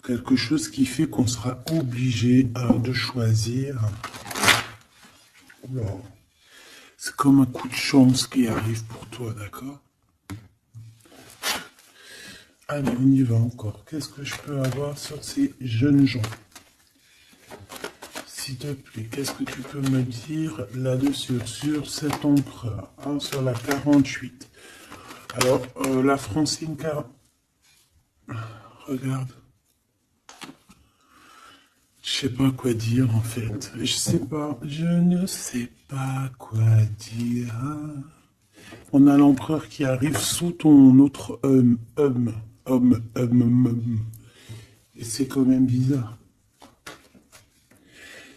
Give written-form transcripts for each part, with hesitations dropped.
quelque chose qui fait qu'on sera obligé de choisir. Oula. C'est comme un coup de chance qui arrive pour toi, d'accord? Allez, on y va encore. Qu'est-ce que je peux avoir sur ces jeunes gens? S'il te plaît, qu'est-ce que tu peux me dire là-dessus, sur cet empereur, hein, sur la 48? Alors, la Francine, regarde. Je sais pas quoi dire en fait. Je ne sais pas quoi dire. On a l'empereur qui arrive sous ton autre homme. Et c'est quand même bizarre.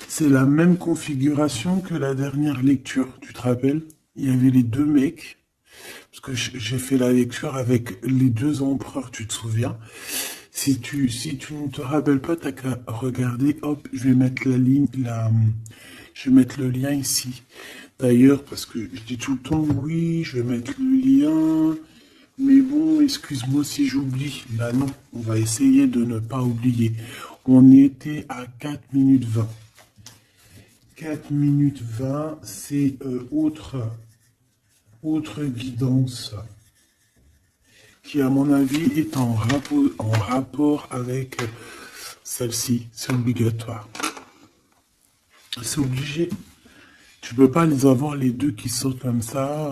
C'est la même configuration que la dernière lecture, tu te rappelles? Il y avait les deux mecs, parce que j'ai fait la lecture avec les deux empereurs, tu te souviens? Si tu ne te rappelles pas, t'as qu'à regarder, hop, je vais mettre je vais mettre le lien ici. D'ailleurs, parce que je dis tout le temps, oui, je vais mettre le lien, mais bon, excuse-moi si j'oublie. Bah non, on va essayer de ne pas oublier. On était à 4 minutes 20. 4 minutes 20, c'est autre guidance qui, à mon avis, est en rapport avec celle-ci. C'est obligatoire. C'est obligé. Tu peux pas les avoir les deux qui sortent comme ça.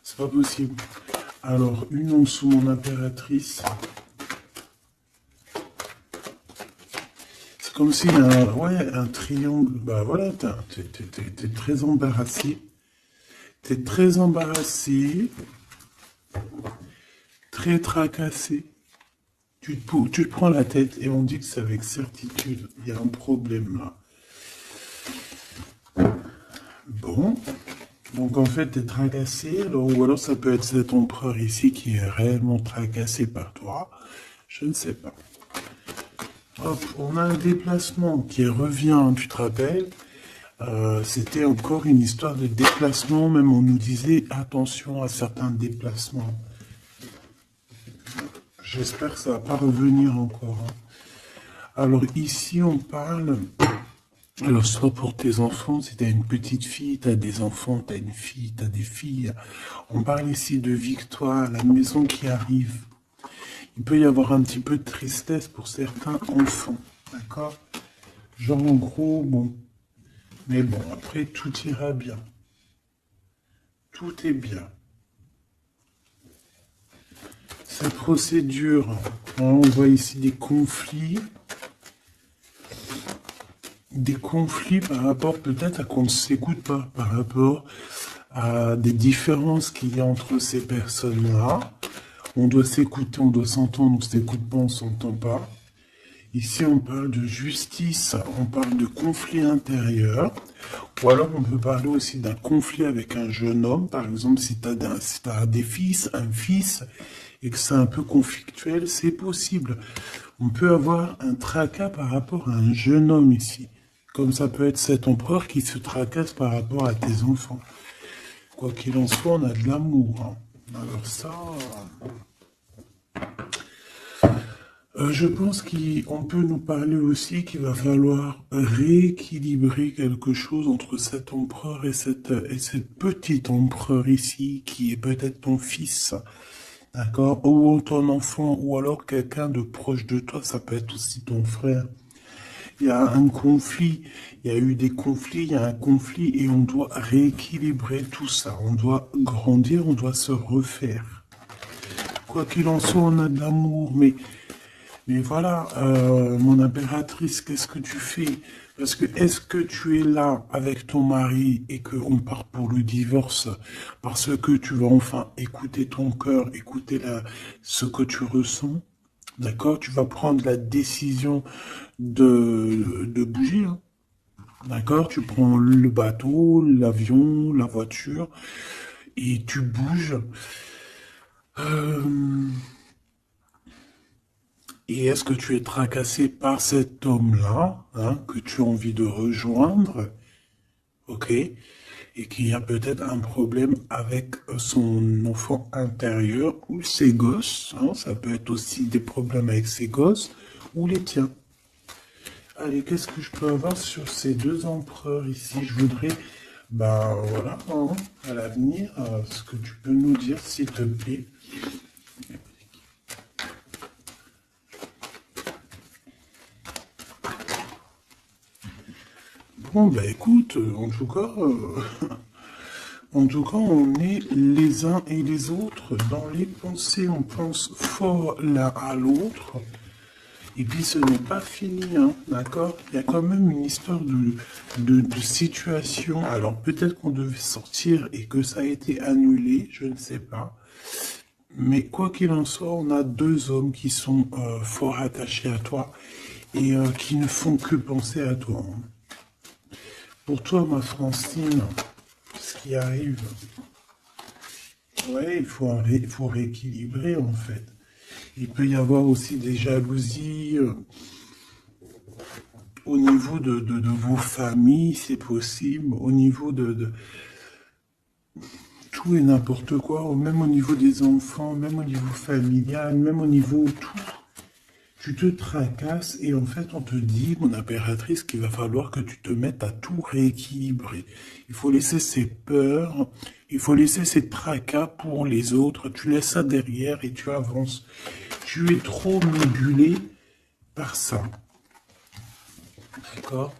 C'est pas possible. Alors, une en dessous, mon impératrice. C'est comme s'il y a un triangle. Bah voilà, t'es très embarrassé. T'es très embarrassé. Très tracassé. Tu te prends la tête et on dit que c'est avec certitude. Il y a un problème là. Bon. Donc en fait, t'es tracassé. Ou alors ça peut être cet empereur ici qui est réellement tracassé par toi. Je ne sais pas. Hop, on a un déplacement qui revient, tu te rappelles? C'était encore une histoire de déplacement. Même on nous disait attention à certains déplacements. J'espère que ça va pas revenir encore. Hein. Alors ici, on parle... Alors, soit pour tes enfants, si tu as une petite fille, tu as des enfants, tu as une fille, tu as des filles. On parle ici de victoire, la maison qui arrive. Il peut y avoir un petit peu de tristesse pour certains enfants. D'accord? Genre, en gros, bon. Mais bon, après, tout ira bien. Tout est bien. Cette procédure, on voit ici des conflits par rapport peut-être à qu'on ne s'écoute pas, par rapport à des différences qu'il y a entre ces personnes-là. On doit s'écouter, on doit s'entendre, on ne s'écoute pas, on ne s'entend pas. Ici, on parle de justice, on parle de conflit intérieur, ou alors on peut parler aussi d'un conflit avec un jeune homme, par exemple, si tu as des fils, un fils, et que c'est un peu conflictuel, c'est possible. On peut avoir un tracas par rapport à un jeune homme ici. Comme ça peut être cet empereur qui se tracasse par rapport à tes enfants. Quoi qu'il en soit, on a de l'amour. Hein. Alors ça... je pense qu'on peut nous parler aussi qu'il va falloir rééquilibrer quelque chose entre cet empereur et cette petit empereur ici, qui est peut-être ton fils, d'accord, ou ton enfant, ou alors quelqu'un de proche de toi, ça peut être aussi ton frère. Il y a un conflit, il y a eu des conflits, il y a un conflit, et on doit rééquilibrer tout ça. On doit grandir, on doit se refaire. Quoi qu'il en soit, on a de l'amour, mais voilà, mon impératrice, qu'est-ce que tu fais? Parce que est-ce que tu es là avec ton mari et qu'on part pour le divorce parce que tu vas enfin écouter ton cœur, écouter ce que tu ressens? D'accord? Tu vas prendre la décision de bouger. Hein. D'accord? Tu prends le bateau, l'avion, la voiture et tu bouges. Et est-ce que tu es tracassé par cet homme-là, hein, que tu as envie de rejoindre? Ok. et qu'il y a peut-être un problème avec son enfant intérieur ou ses gosses, hein, ça peut être aussi des problèmes avec ses gosses ou les tiens. Allez, qu'est-ce que je peux avoir sur ces deux empereurs ici? Je voudrais, ben voilà, hein, à l'avenir, ce que tu peux nous dire, s'il te plaît. Bon, bah écoute, en tout cas, on est les uns et les autres. Dans les pensées, on pense fort l'un à l'autre. Et puis ce n'est pas fini, hein, d'accord? Il y a quand même une histoire de situation. Alors peut-être qu'on devait sortir et que ça a été annulé, je ne sais pas. Mais quoi qu'il en soit, on a deux hommes qui sont fort attachés à toi et qui ne font que penser à toi, hein. Pour toi, ma Francine, ce qui arrive, ouais, il faut rééquilibrer en fait. Il peut y avoir aussi des jalousies au niveau de vos familles, c'est possible, au niveau de tout et n'importe quoi, ou même au niveau des enfants, même au niveau familial, même au niveau tout. Tu te tracasses et en fait on te dit, mon impératrice, qu'il va falloir que tu te mettes à tout rééquilibrer. Il faut laisser ces peurs, il faut laisser ces tracas pour les autres, tu laisses ça derrière et tu avances. Tu es trop modulé par ça. D'accord?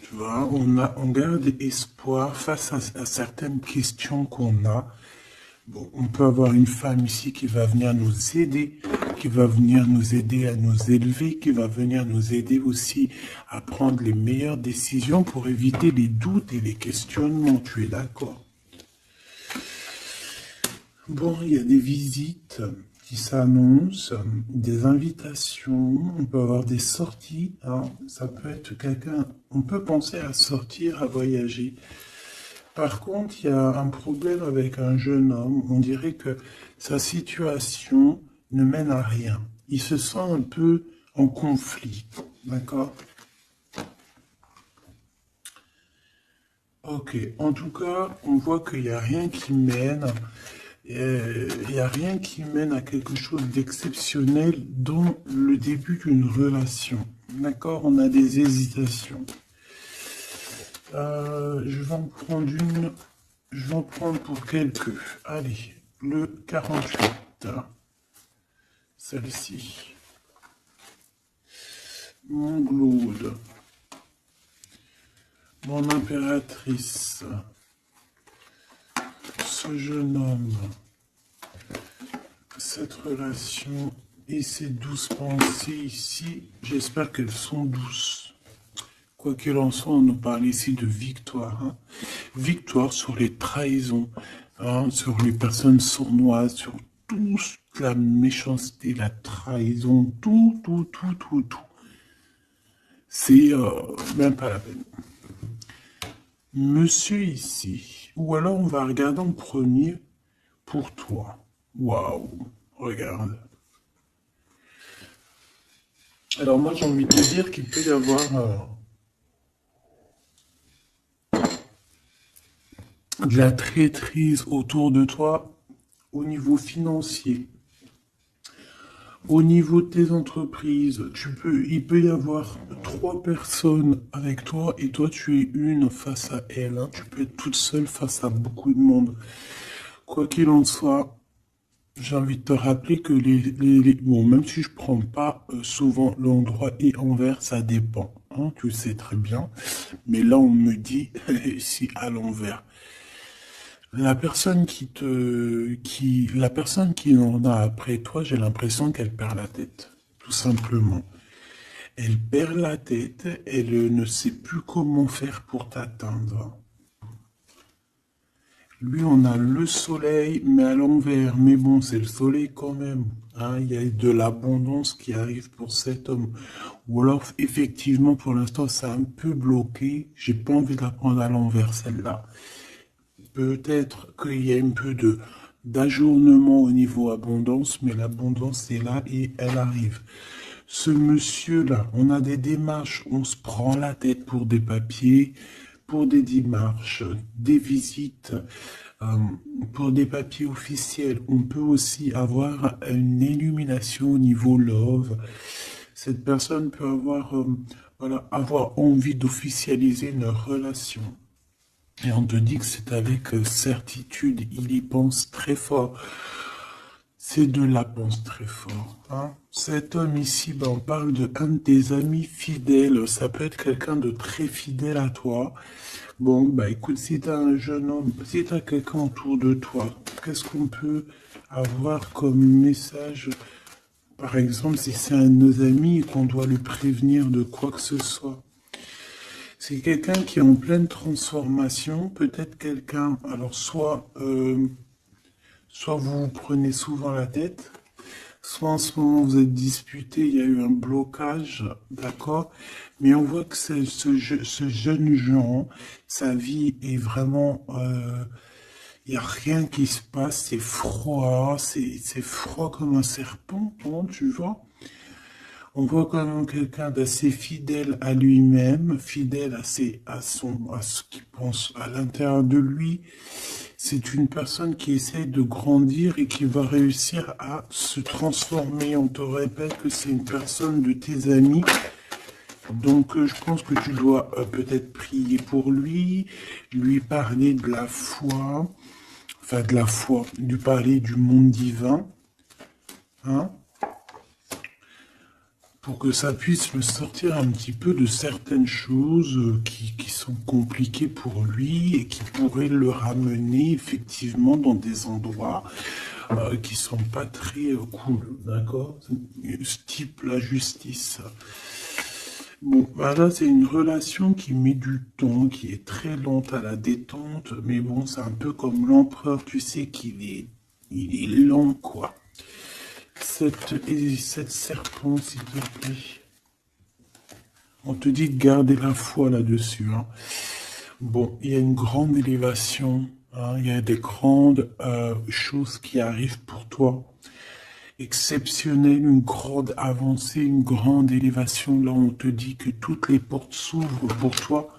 Tu vois, on garde espoir face à certaines questions qu'on a. Bon, on peut avoir une femme ici qui va venir nous aider, qui va venir nous aider à nous élever, qui va venir nous aider aussi à prendre les meilleures décisions pour éviter les doutes et les questionnements. Tu es d'accord? Bon, il y a des visites qui s'annoncent, des invitations, on peut avoir des sorties, hein. Ça peut être quelqu'un, on peut penser à sortir, à voyager. Par contre, il y a un problème avec un jeune homme. On dirait que sa situation ne mène à rien. Il se sent un peu en conflit. D'accord? Ok. En tout cas, on voit qu'il n'y a rien qui mène. Il n'y a rien qui mène à quelque chose d'exceptionnel dans le début d'une relation. D'accord? On a des hésitations. Je vais en prendre une. Je vais en prendre pour quelques. Allez, le 48. Celle-ci. Mon Glaude. Mon impératrice. Ce jeune homme. Cette relation et ces douces pensées ici, j'espère qu'elles sont douces. Quoi qu'il en soit, on nous parle ici de victoire, hein. Victoire sur les trahisons, hein, sur les personnes sournoises, sur toute la méchanceté, la trahison, tout. C'est même pas la peine. Monsieur ici, ou alors on va regarder en premier pour toi. Waouh, regarde. Alors moi j'ai envie de te dire qu'il peut y avoir de la traîtrise autour de toi au niveau financier, au niveau de tes entreprises. Il peut y avoir trois personnes avec toi et toi tu es une face à elle, hein. Tu peux être toute seule face à beaucoup de monde. Quoi qu'il en soit, j'ai envie de te rappeler que bon, même si je prends pas souvent l'endroit et envers, ça dépend, hein, tu le sais très bien. Mais là, on me dit si à l'envers. La personne qui en a après toi, j'ai l'impression qu'elle perd la tête, tout simplement. Elle perd la tête, elle ne sait plus comment faire pour t'atteindre. Lui, on a le soleil, mais à l'envers. Mais bon, c'est le soleil quand même, hein. Il y a de l'abondance qui arrive pour cet homme. Ou alors, effectivement, pour l'instant, c'est un peu bloqué. J'ai pas envie de la prendre à l'envers, celle-là. Peut-être qu'il y a un peu d'ajournement au niveau abondance, mais l'abondance est là et elle arrive. Ce monsieur-là, on a des démarches, on se prend la tête pour des papiers, pour des démarches, des visites, euh, pour des papiers officiels. On peut aussi avoir une illumination au niveau love. Cette personne peut avoir, voilà, avoir envie d'officialiser une relation. Et on te dit que c'est avec certitude, il y pense très fort. Ces deux-là pensent très fort. Hein. Cet homme ici, ben, on parle de un de tes amis fidèles. Ça peut être quelqu'un de très fidèle à toi. Bon, bah écoute, si tu as un jeune homme, si tu as quelqu'un autour de toi, qu'est-ce qu'on peut avoir comme message? Par exemple, si c'est un de nos amis et qu'on doit le prévenir de quoi que ce soit. C'est quelqu'un qui est en pleine transformation, peut-être quelqu'un, alors soit vous vous prenez souvent la tête, soit en ce moment vous êtes disputé, il y a eu un blocage, d'accord? Mais on voit que ce jeune Jean, sa vie est vraiment, il n'y a rien qui se passe, c'est froid comme un serpent, hein, tu vois? On voit quand même quelqu'un d'assez fidèle à lui-même, fidèle à ce qu'il pense à l'intérieur de lui. C'est une personne qui essaie de grandir et qui va réussir à se transformer. On te répète que c'est une personne de tes amis. Donc, je pense que tu dois peut-être prier pour lui parler de la foi, enfin de la foi, lui parler du monde divin, hein, pour que ça puisse le sortir un petit peu de certaines choses qui sont compliquées pour lui et qui pourraient le ramener effectivement dans des endroits qui sont pas très cool, d'accord? Type la justice. Bon, bah là, c'est une relation qui met du temps, qui est très lente à la détente, mais bon, c'est un peu comme l'empereur, tu sais il est lent, quoi. Cette serpent, s'il te plaît. On te dit de garder la foi là-dessus. Hein. Bon, il y a une grande élévation. Hein, il y a des grandes choses qui arrivent pour toi. Exceptionnelles, une grande avancée, une grande élévation. Là, on te dit que toutes les portes s'ouvrent pour toi.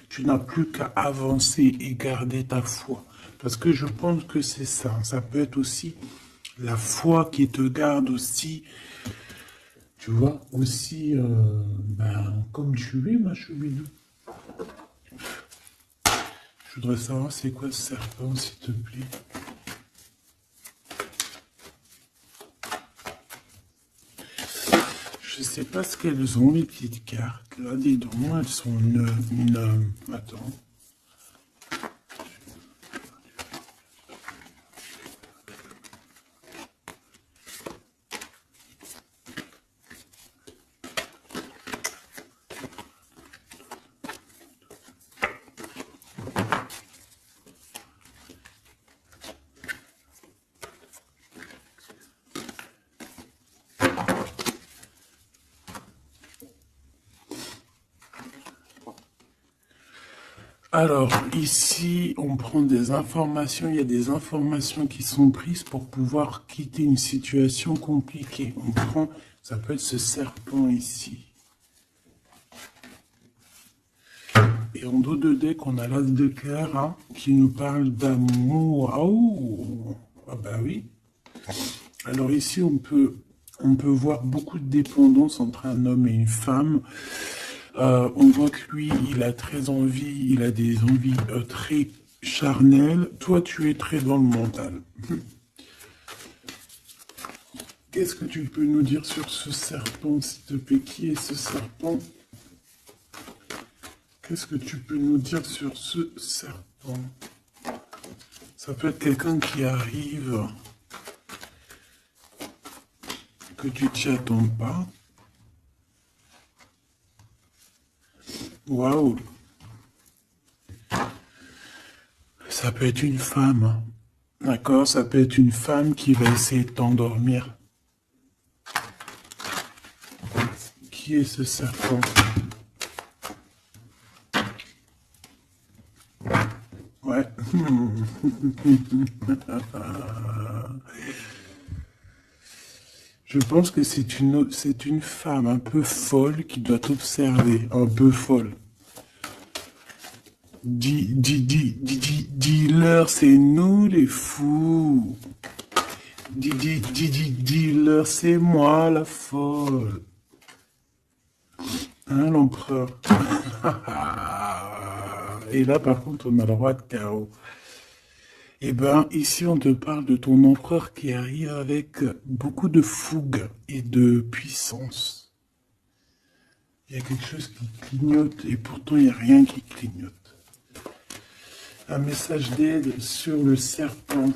Tu n'as plus qu'à avancer et garder ta foi. Parce que je pense que c'est ça. Ça peut être aussi la foi qui te garde aussi, tu vois, aussi, ben, comme tu es, ma choubidou. Je voudrais savoir c'est quoi ce serpent, s'il te plaît. Je sais pas ce qu'elles ont, les petites cartes. Là, dis donc, elles sont attends. Alors, ici, on prend des informations. Il y a des informations qui sont prises pour pouvoir quitter une situation compliquée. On prend, ça peut être ce serpent ici. Et en dos de deck, on a l'as de cœur hein, qui nous parle d'amour. Oh, ah bah oui. Alors ici, on peut voir beaucoup de dépendance entre un homme et une femme. On voit que lui, il a très envie, il a des envies très charnelles. Toi, tu es très dans le mental. Qu'est-ce que tu peux nous dire sur ce serpent, s'il te plaît? Qui est ce serpent? Qu'est-ce que tu peux nous dire sur ce serpent? Ça peut être quelqu'un qui arrive, que tu t'y attends pas. Waouh! Ça peut être une femme. D'accord? Ça peut être une femme qui va essayer de t'endormir. Qui est ce serpent? Ouais. Je pense que c'est une femme un peu folle qui doit t'observer. Un peu folle. Dis-leur, c'est nous les fous. Dis-leur, c'est moi la folle. Hein, l'empereur? Et là, par contre, on a le roi de chaos. Eh ben, ici, on te parle de ton empereur qui arrive avec beaucoup de fougue et de puissance. Il y a quelque chose qui clignote et pourtant il n'y a rien qui clignote. Un message d'aide sur le serpent.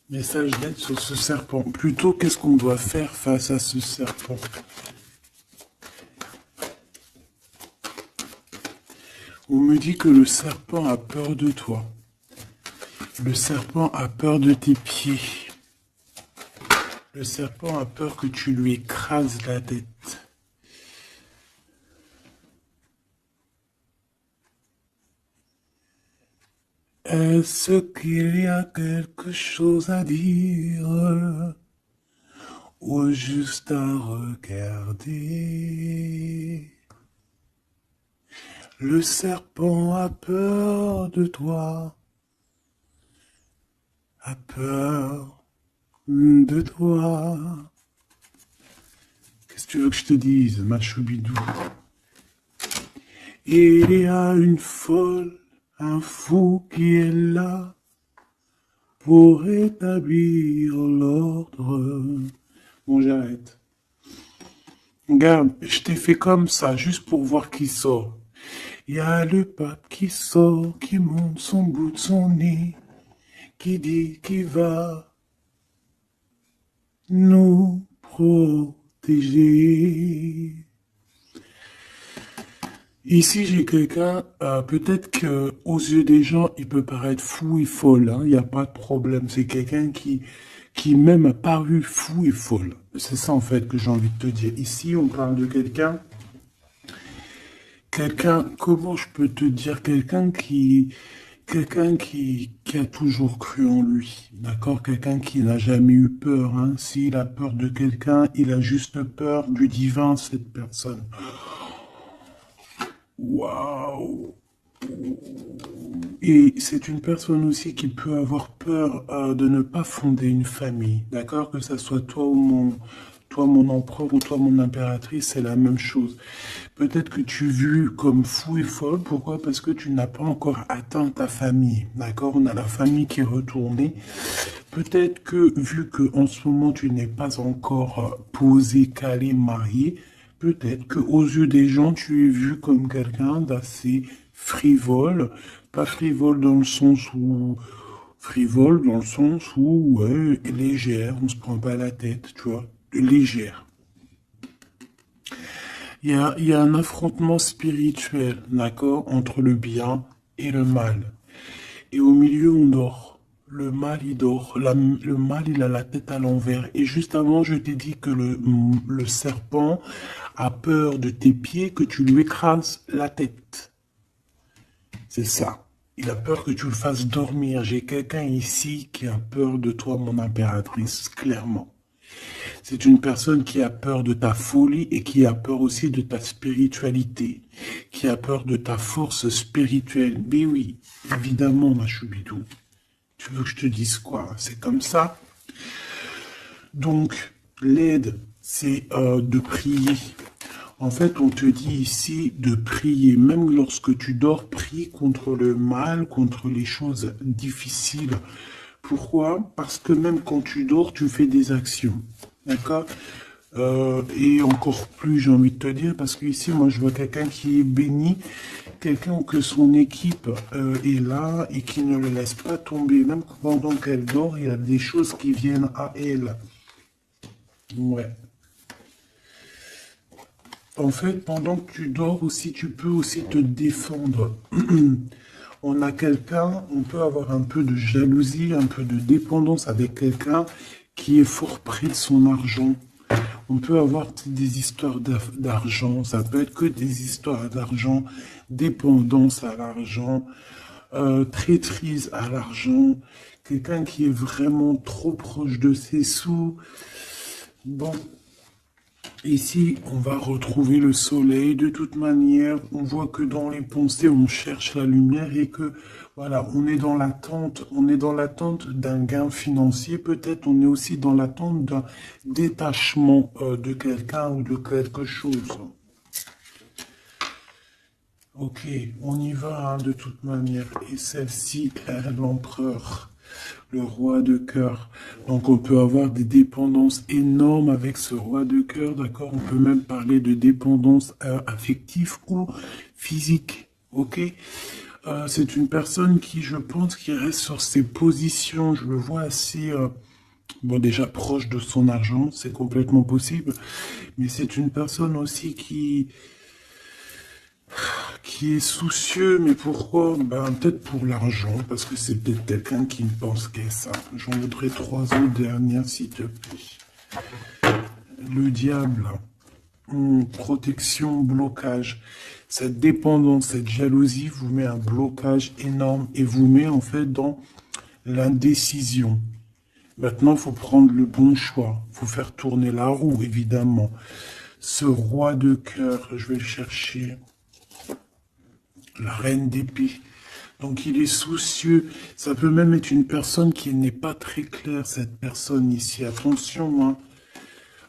Message d'aide sur ce serpent. Plutôt, qu'est-ce qu'on doit faire face à ce serpent? On me dit que le serpent a peur de toi. Le serpent a peur de tes pieds. Le serpent a peur que tu lui écrases la tête. Est-ce qu'il y a quelque chose à dire ou juste à regarder? Le serpent a peur de toi, a peur de toi. Qu'est-ce que tu veux que je te dise, ma choubidou? Il y a une folle, un fou qui est là pour établir l'ordre. Bon, j'arrête. Regarde, je t'ai fait comme ça, juste pour voir qui sort. Il y a le pape qui sort, qui monte son bout de son nez, qui dit qu'il va nous protéger. Ici, j'ai quelqu'un, peut-être que aux yeux des gens, il peut paraître fou et folle, hein, il n'y a pas de problème. C'est quelqu'un qui même a paru fou et folle. C'est ça, en fait, que j'ai envie de te dire. Ici, on parle de quelqu'un, comment je peux te dire, quelqu'un qui a toujours cru en lui, d'accord? Quelqu'un qui n'a jamais eu peur, hein. S'il a peur de quelqu'un, il a juste peur du divin, cette personne. Waouh! Et c'est une personne aussi qui peut avoir peur de ne pas fonder une famille, d'accord? Que ça soit toi mon empereur ou toi mon impératrice, c'est la même chose. Peut-être que tu es vu comme fou et folle, pourquoi? Parce que tu n'as pas encore atteint ta famille, d'accord? On a la famille qui est retournée. Peut-être que vu que en ce moment tu n'es pas encore posé, calé, marié, peut-être que aux yeux des gens tu es vu comme quelqu'un d'assez frivole, pas frivole dans le sens où ouais, légère, on se prend pas la tête, tu vois, légère. Il y a un affrontement spirituel, d'accord, entre le bien et le mal. Et au milieu, on dort. Le mal, il dort. Le mal, il a la tête à l'envers. Et juste avant, je t'ai dit que le serpent a peur de tes pieds, que tu lui écrases la tête. C'est ça. Il a peur que tu le fasses dormir. J'ai quelqu'un ici qui a peur de toi, mon impératrice, clairement. C'est une personne qui a peur de ta folie et qui a peur aussi de ta spiritualité, qui a peur de ta force spirituelle. Mais oui, évidemment, ma choubidou. Tu veux que je te dise quoi? C'est comme ça. Donc, l'aide, c'est de prier. En fait, on te dit ici de prier. Même lorsque tu dors, prie contre le mal, contre les choses difficiles. Pourquoi? Parce que même quand tu dors, tu fais des actions. D'accord? Et encore plus, j'ai envie de te dire, parce que ici, moi, je vois quelqu'un qui est béni, quelqu'un que son équipe est là et qui ne le laisse pas tomber. Même pendant qu'elle dort, il y a des choses qui viennent à elle. Ouais. En fait, pendant que tu dors aussi, tu peux aussi te défendre. On a quelqu'un, on peut avoir un peu de jalousie, un peu de dépendance avec quelqu'un qui est fort près de son argent. On peut avoir des histoires d'argent, ça peut être que des histoires d'argent, dépendance à l'argent, traîtrise à l'argent, quelqu'un qui est vraiment trop proche de ses sous. Bon, Ici, on va retrouver le soleil. De toute manière, on voit que dans les pensées, on cherche la lumière et que, voilà, on est dans l'attente d'un gain financier. Peut-être on est aussi dans l'attente d'un détachement de quelqu'un ou de quelque chose. Ok, on y va hein, de toute manière. Et celle-ci, l'empereur, le roi de cœur. Donc on peut avoir des dépendances énormes avec ce roi de cœur, d'accord? On peut même parler de dépendance affective ou physique, ok? C'est une personne qui, je pense, qui reste sur ses positions. Je le vois assez, bon déjà proche de son argent, c'est complètement possible. Mais c'est une personne aussi qui est soucieux, mais pourquoi? Ben, peut-être pour l'argent, parce que c'est peut-être quelqu'un qui ne pense qu'à ça. J'en voudrais 3 autres dernières, s'il te plaît. Le diable, protection, blocage. Cette dépendance, cette jalousie vous met un blocage énorme et vous met en fait dans l'indécision. Maintenant, il faut prendre le bon choix. Il faut faire tourner la roue, évidemment. Ce roi de cœur, je vais le chercher. La reine d'épée. Donc il est soucieux. Ça peut même être une personne qui n'est pas très claire, cette personne ici. Attention, hein.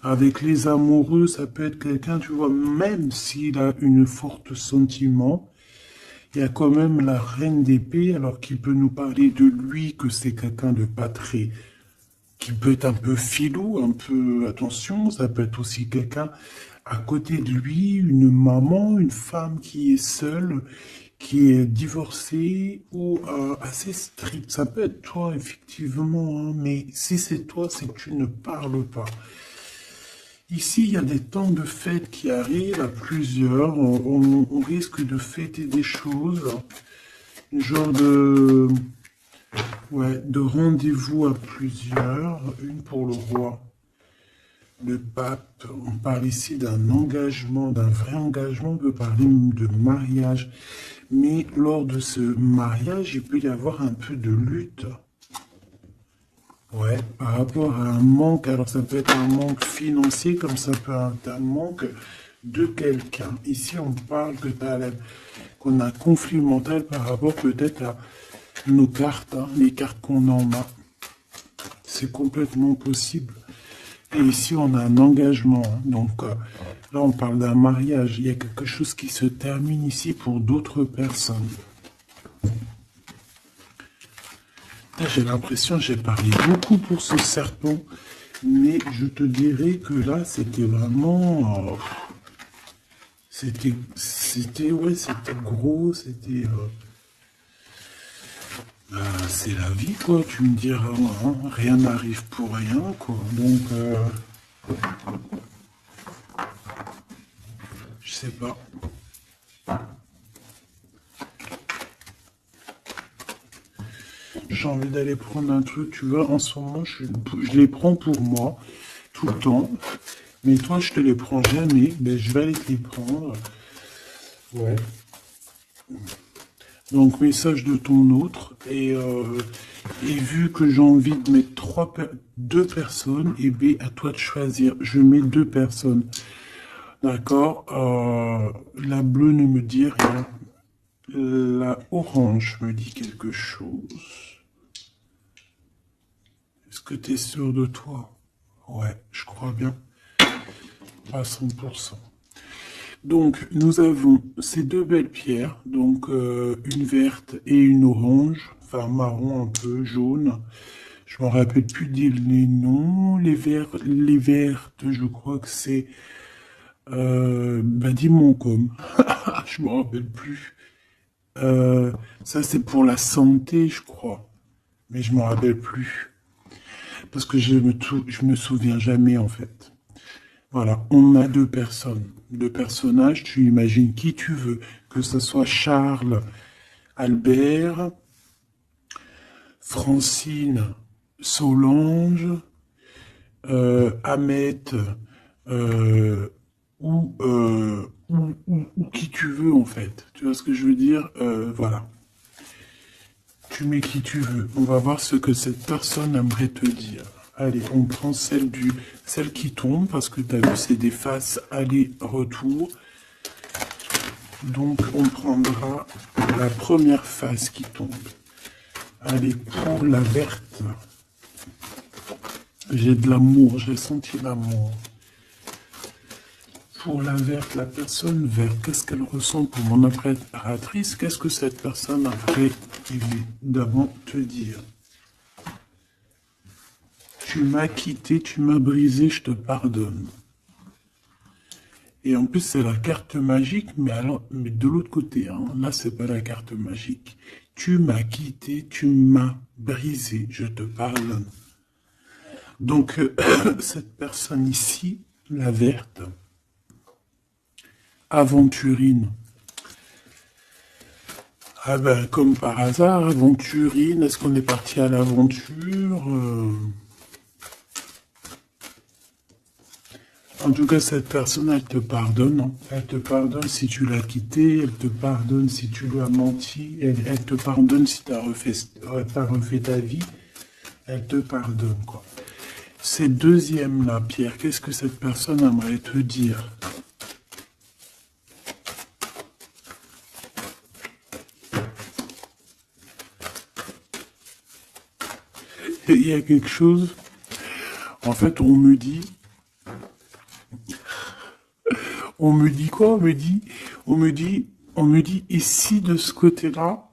Avec les amoureux, ça peut être quelqu'un, tu vois, même s'il a une forte sentiment, il y a quand même la reine d'épée, alors qu'il peut nous parler de lui, que c'est quelqu'un de pas très... qui peut être un peu filou, un peu... Attention, ça peut être aussi quelqu'un à côté de lui, une maman, une femme qui est seule, qui est divorcée ou assez stricte. Ça peut être toi, effectivement, hein, mais si c'est toi, c'est que tu ne parles pas. Ici, il y a des temps de fête qui arrivent à plusieurs. On risque de fêter des choses, genre de, ouais, de rendez-vous à plusieurs. Une pour le roi, le pape. On parle ici d'un engagement, d'un vrai engagement. On peut parler de mariage. Mais lors de ce mariage, il peut y avoir un peu de lutte. Ouais, par rapport à un manque, alors ça peut être un manque financier, comme ça peut être un manque de quelqu'un. Ici, on parle que qu'on a un conflit mental par rapport peut-être à nos cartes, hein, les cartes qu'on en a. C'est complètement possible. Et ici, on a un engagement. Hein, donc là, on parle d'un mariage. Il y a quelque chose qui se termine ici pour d'autres personnes. J'ai l'impression que j'ai parlé beaucoup pour ce serpent, mais je te dirais que là, c'était vraiment... ouais, c'était gros, c'était... c'est la vie, quoi, tu me diras, hein, rien n'arrive pour rien, quoi. Donc, je sais pas. J'ai envie d'aller prendre un truc, tu vois, en ce moment, je les prends pour moi, tout le temps. Mais toi, je te les prends jamais, ben, je vais aller te les prendre. Ouais. Donc, message de ton autre. Et vu que j'ai envie de mettre deux personnes, et bien, à toi de choisir. Je mets deux personnes. D'accord. La bleue ne me dit rien. La orange me dit quelque chose. Est-ce que tu es sûr de toi? Ouais, je crois bien. À 100%. Donc, nous avons ces deux belles pierres, donc une verte et une orange, enfin marron un peu, jaune. Je me rappelle plus dire les noms. Les vertes, je crois que c'est Dimoncom. Je me rappelle plus. Ça, c'est pour la santé, je crois. Mais je me rappelle plus. Parce que je me souviens jamais, en fait. Voilà, on a deux personnes, deux personnages, tu imagines qui tu veux, que ce soit Charles, Albert, Francine, Solange, Ahmet, ou qui tu veux en fait. Tu vois ce que je veux dire? Voilà. Tu mets qui tu veux. On va voir ce que cette personne aimerait te dire. Allez, on prend celle qui tombe, parce que tu as vu, c'est des faces aller-retour. Donc, on prendra la première face qui tombe. Allez, pour la verte. J'ai de l'amour, j'ai senti l'amour. Pour la verte, la personne verte, qu'est-ce qu'elle ressent pour mon impératrice? Qu'est-ce que cette personne aimerait évidemment te dire? Tu m'as quitté, tu m'as brisé, je te pardonne. Et en plus, c'est la carte magique, mais de l'autre côté, hein, là, c'est pas la carte magique. Tu m'as quitté, tu m'as brisé, je te pardonne. Donc, cette personne ici, la verte, aventurine. Ah ben, comme par hasard, aventurine, est-ce qu'on est parti à l'aventure? En tout cas, cette personne, elle te pardonne. Hein. Elle te pardonne si tu l'as quitté, elle te pardonne si tu lui as menti, elle te pardonne si tu as refait ta vie. Elle te pardonne, quoi. Ces deuxièmes-là, Pierre, qu'est-ce que cette personne aimerait te dire? Il y a quelque chose, en fait, on me dit quoi? On me dit, ici de ce côté-là,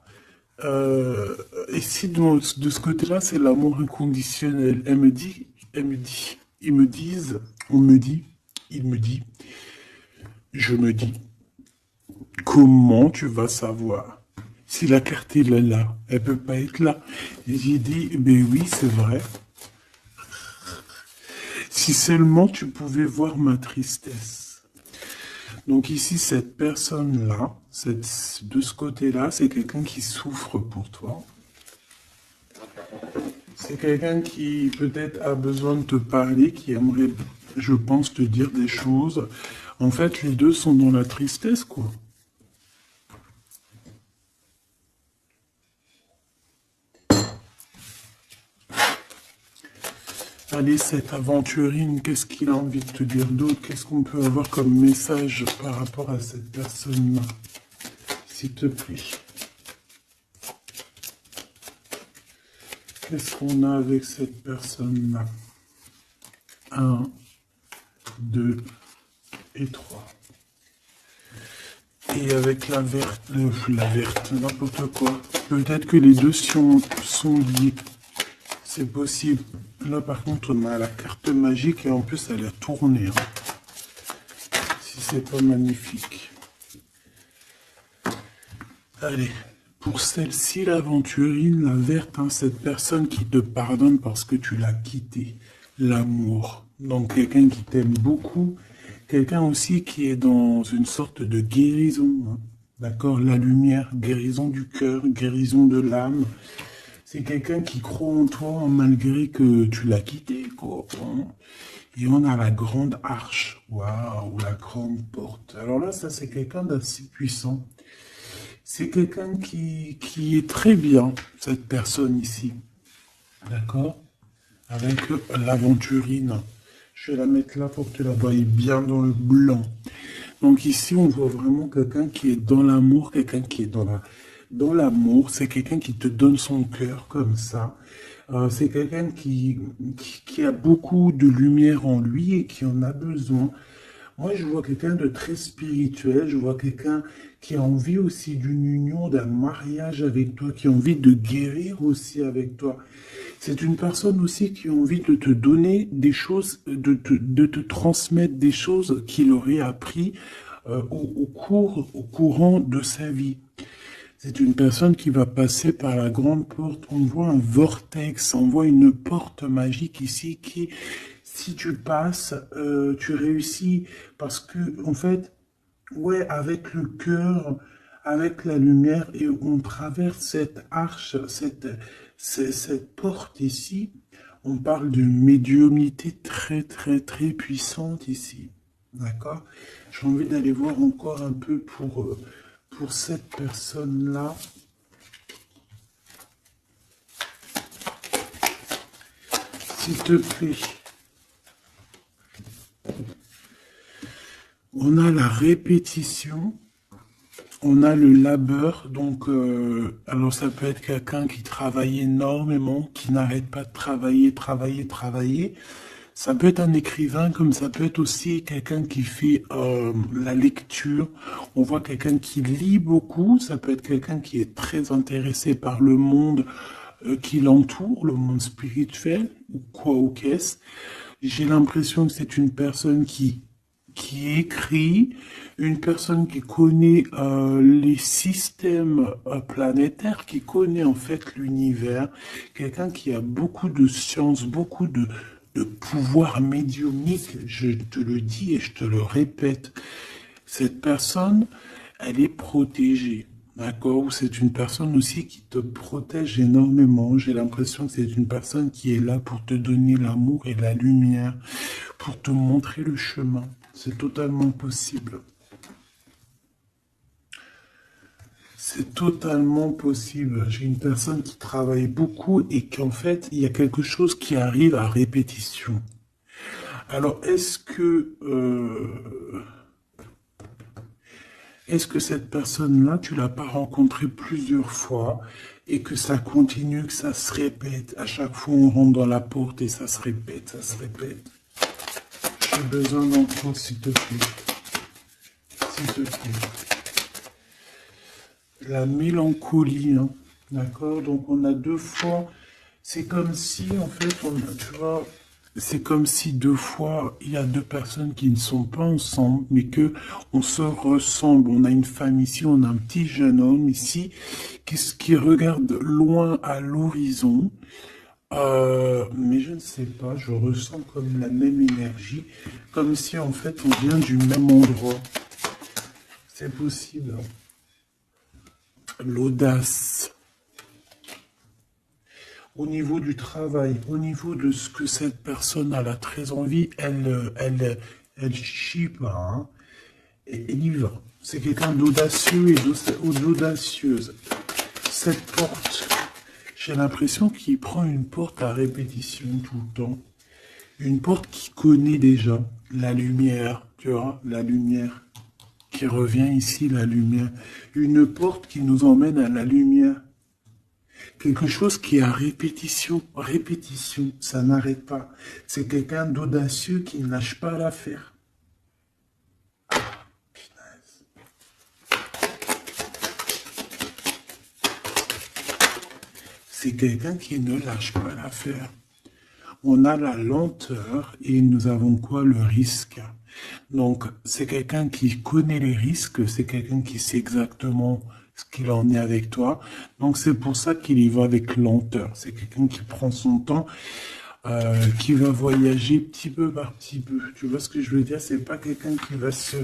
ici de ce côté-là, c'est l'amour inconditionnel. On me dit, il me dit, je me dis, comment tu vas savoir? Si la carte est là, elle peut pas être là. Et j'ai dit, ben oui, c'est vrai. Si seulement tu pouvais voir ma tristesse. Donc ici, cette personne-là, de ce côté-là, c'est quelqu'un qui souffre pour toi. C'est quelqu'un qui peut-être a besoin de te parler, qui aimerait, je pense, te dire des choses. En fait, les deux sont dans la tristesse, quoi. Allez, cette aventurine, qu'est-ce qu'il a envie de te dire d'autre? Qu'est-ce qu'on peut avoir comme message par rapport à cette personne-là? S'il te plaît. Qu'est-ce qu'on a avec cette personne-là? 1, 2 et 3. Et avec la verte, n'importe quoi. Peut-être que les deux sont liés. C'est possible. Là, par contre, on a la carte magique et en plus, elle a tourné. Hein. Si c'est pas magnifique. Allez, pour celle-ci, l'aventurine, la verte, hein, cette personne qui te pardonne parce que tu l'as quitté. L'amour. Donc, quelqu'un qui t'aime beaucoup. Quelqu'un aussi qui est dans une sorte de guérison. Hein. D'accord? La lumière, guérison du cœur, guérison de l'âme. C'est quelqu'un qui croit en toi malgré que tu l'as quitté, quoi. Et on a la grande arche. Waouh, la grande porte. Alors là, ça, c'est quelqu'un d'assez puissant. C'est quelqu'un qui est très bien, cette personne ici. D'accord? Avec l'aventurine. Je vais la mettre là pour que tu la voyes bien dans le blanc. Donc ici, on voit vraiment quelqu'un qui est dans l'amour, quelqu'un qui est dans l'amour, c'est quelqu'un qui te donne son cœur comme ça. C'est quelqu'un qui a beaucoup de lumière en lui et qui en a besoin. Moi, je vois quelqu'un de très spirituel, je vois quelqu'un qui a envie aussi d'une union, d'un mariage avec toi, qui a envie de guérir aussi avec toi. C'est une personne aussi qui a envie de te donner des choses, de te transmettre des choses qu'il aurait appris au courant de sa vie. C'est une personne qui va passer par la grande porte. On voit un vortex, on voit une porte magique ici qui, si tu passes, tu réussis. Parce que, en fait, ouais, avec le cœur, avec la lumière, et on traverse cette arche, cette porte ici. On parle d'une médiumnité très, très, très puissante ici. D'accord? J'ai envie d'aller voir encore un peu pour cette personne-là. s'il te plaît. On a la répétition, on a le labeur, donc alors ça peut être quelqu'un qui travaille énormément, qui n'arrête pas de travailler. Ça peut être un écrivain, comme ça peut être aussi quelqu'un qui fait la lecture. On voit quelqu'un qui lit beaucoup, ça peut être quelqu'un qui est très intéressé par le monde qui l'entoure, le monde spirituel, ou quoi ou qu'est-ce. J'ai l'impression que c'est une personne qui écrit, une personne qui connaît les systèmes planétaires, qui connaît en fait l'univers, quelqu'un qui a beaucoup de science, beaucoup de pouvoir médiumnique, je te le dis et je te le répète. Cette personne, elle est protégée. D'accord? C'est une personne aussi qui te protège énormément. J'ai l'impression que c'est une personne qui est là pour te donner l'amour et la lumière, pour te montrer le chemin. C'est totalement possible. C'est totalement possible. J'ai une personne qui travaille beaucoup et qu'en fait, il y a quelque chose qui arrive à répétition. Alors, est-ce que cette personne-là, tu l'as pas rencontrée plusieurs fois et que ça continue, que ça se répète? À chaque fois, on rentre dans la porte et ça se répète, ça se répète. J'ai besoin d'entendre, s'il te plaît. S'il te plaît. La mélancolie, hein. D'accord? Donc, on a deux fois. C'est comme si, en fait, tu vois, c'est comme si deux fois, il y a deux personnes qui ne sont pas ensemble, mais que on se ressemble. On a une femme ici, on a un petit jeune homme ici, qui regarde loin à l'horizon. Mais je ne sais pas, je ressens comme la même énergie, comme si en fait on vient du même endroit. C'est possible. L'audace. Au niveau du travail, au niveau de ce que cette personne a la très envie, elle chie pas, hein, et elle y va. C'est quelqu'un d'audacieux et d'audacieuse. Cette porte, j'ai l'impression qu'il prend une porte à répétition tout le temps. Une porte qui connaît déjà la lumière, tu vois, la lumière qui revient ici, la lumière. Une porte qui nous emmène à la lumière. Quelque chose qui est à répétition, répétition, ça n'arrête pas. C'est quelqu'un d'audacieux qui ne lâche pas l'affaire. C'est quelqu'un qui ne lâche pas l'affaire. On a la lenteur et nous avons quoi? Le risque. Donc, c'est quelqu'un qui connaît les risques, c'est quelqu'un qui sait exactement ce qu'il en est avec toi. Donc, c'est pour ça qu'il y va avec lenteur. C'est quelqu'un qui prend son temps, qui va voyager petit peu par petit peu. Tu vois ce que je veux dire? C'est pas quelqu'un qui va C'est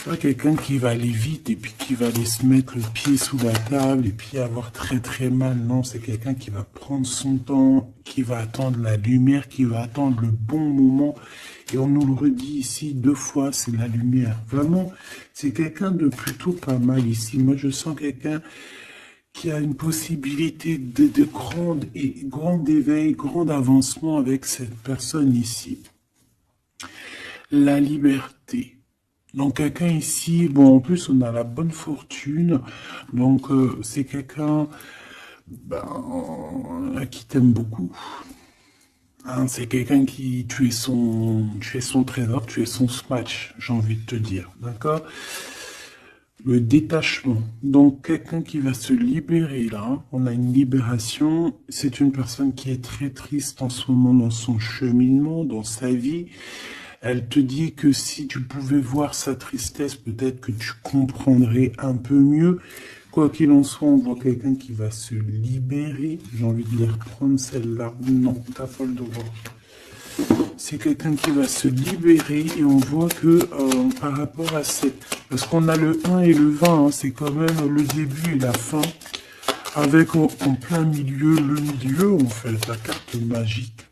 pas quelqu'un qui va aller vite et puis qui va aller se mettre le pied sous la table et puis avoir très très mal. Non, c'est quelqu'un qui va prendre son temps, qui va attendre la lumière, qui va attendre le bon moment. Et on nous le redit ici deux fois, c'est la lumière. Vraiment, c'est quelqu'un de plutôt pas mal ici. Moi, je sens quelqu'un qui a une possibilité de grand éveil, grand avancement avec cette personne ici. La liberté. Donc quelqu'un ici, bon en plus on a la bonne fortune, donc c'est quelqu'un qui t'aime beaucoup. Hein, c'est quelqu'un qui, tu es son trésor, tu es son smash, j'ai envie de te dire, d'accord? Le détachement, donc quelqu'un qui va se libérer là, on a une libération, c'est une personne qui est très triste en ce moment dans son cheminement, dans sa vie. Elle te dit que si tu pouvais voir sa tristesse, peut-être que tu comprendrais un peu mieux. Quoi qu'il en soit, on voit quelqu'un qui va se libérer. J'ai envie de les reprendre celle-là. Non, t'as pas le devoir. C'est quelqu'un qui va se libérer et on voit que par rapport à cette... Parce qu'on a le 1 et le 20, hein, c'est quand même le début et la fin. Avec en plein milieu, le milieu, on fait la carte magique.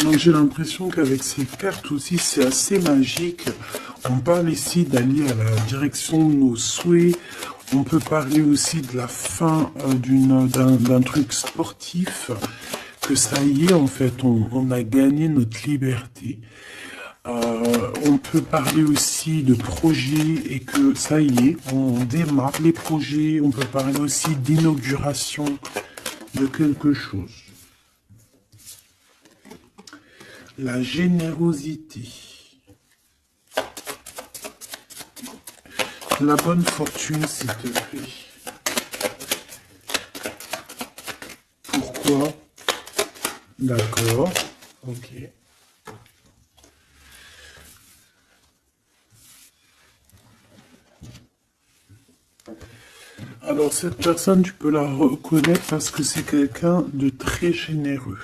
Donc j'ai l'impression qu'avec ces cartes aussi, c'est assez magique. On parle ici d'aller à la direction de nos souhaits. On peut parler aussi de la fin d'un truc sportif, que ça y est, en fait, on a gagné notre liberté. On peut parler aussi de projets et que ça y est, on démarre les projets. On peut parler aussi d'inauguration de quelque chose. La générosité. La bonne fortune, s'il te plaît. Pourquoi? D'accord. Ok. Alors, cette personne, tu peux la reconnaître parce que c'est quelqu'un de très généreux.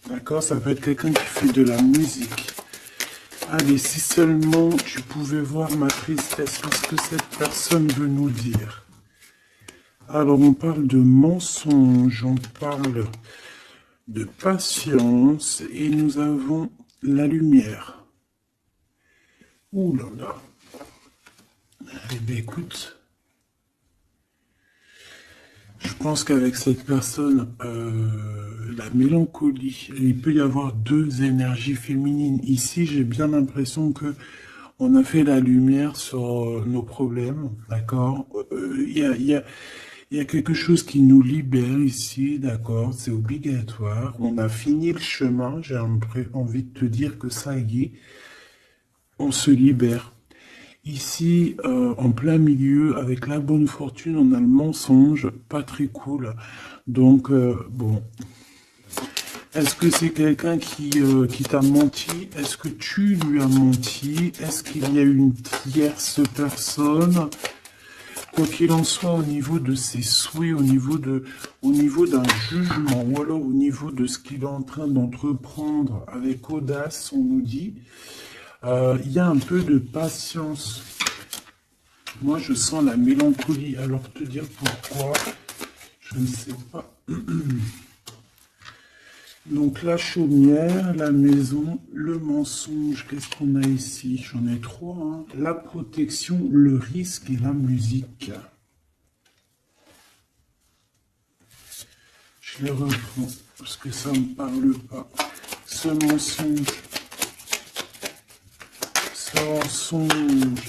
D'accord? Ça peut être quelqu'un qui fait de la musique. Allez, si seulement tu pouvais voir ma tristesse, qu'est-ce que cette personne veut nous dire? Alors, on parle de mensonge, on parle de patience, et nous avons la lumière. Ouh là là. Eh bien, écoute, je pense qu'avec cette personne, la mélancolie, il peut y avoir deux énergies féminines. Ici, j'ai bien l'impression que on a fait la lumière sur nos problèmes, d'accord? Il y a quelque chose qui nous libère ici, d'accord? C'est obligatoire. On a fini le chemin. J'ai envie de te dire que ça y est, on se libère. Ici, en plein milieu, avec la bonne fortune, on a le mensonge, pas très cool. Donc, bon, est-ce que c'est quelqu'un qui t'a menti? Est-ce que tu lui as menti? Est-ce qu'il y a une tierce personne? Quoi qu'il en soit, au niveau de ses souhaits, au niveau d'un jugement, ou alors au niveau de ce qu'il est en train d'entreprendre avec audace, on nous dit, il y a un peu de patience. Moi, je sens la mélancolie. Alors, te dire pourquoi, je ne sais pas. Donc, la chaumière, la maison, le mensonge. Qu'est-ce qu'on a ici? J'en ai trois. Hein. La protection, le risque et la musique. Je les reprends parce que ça ne me parle pas. Ce mensonge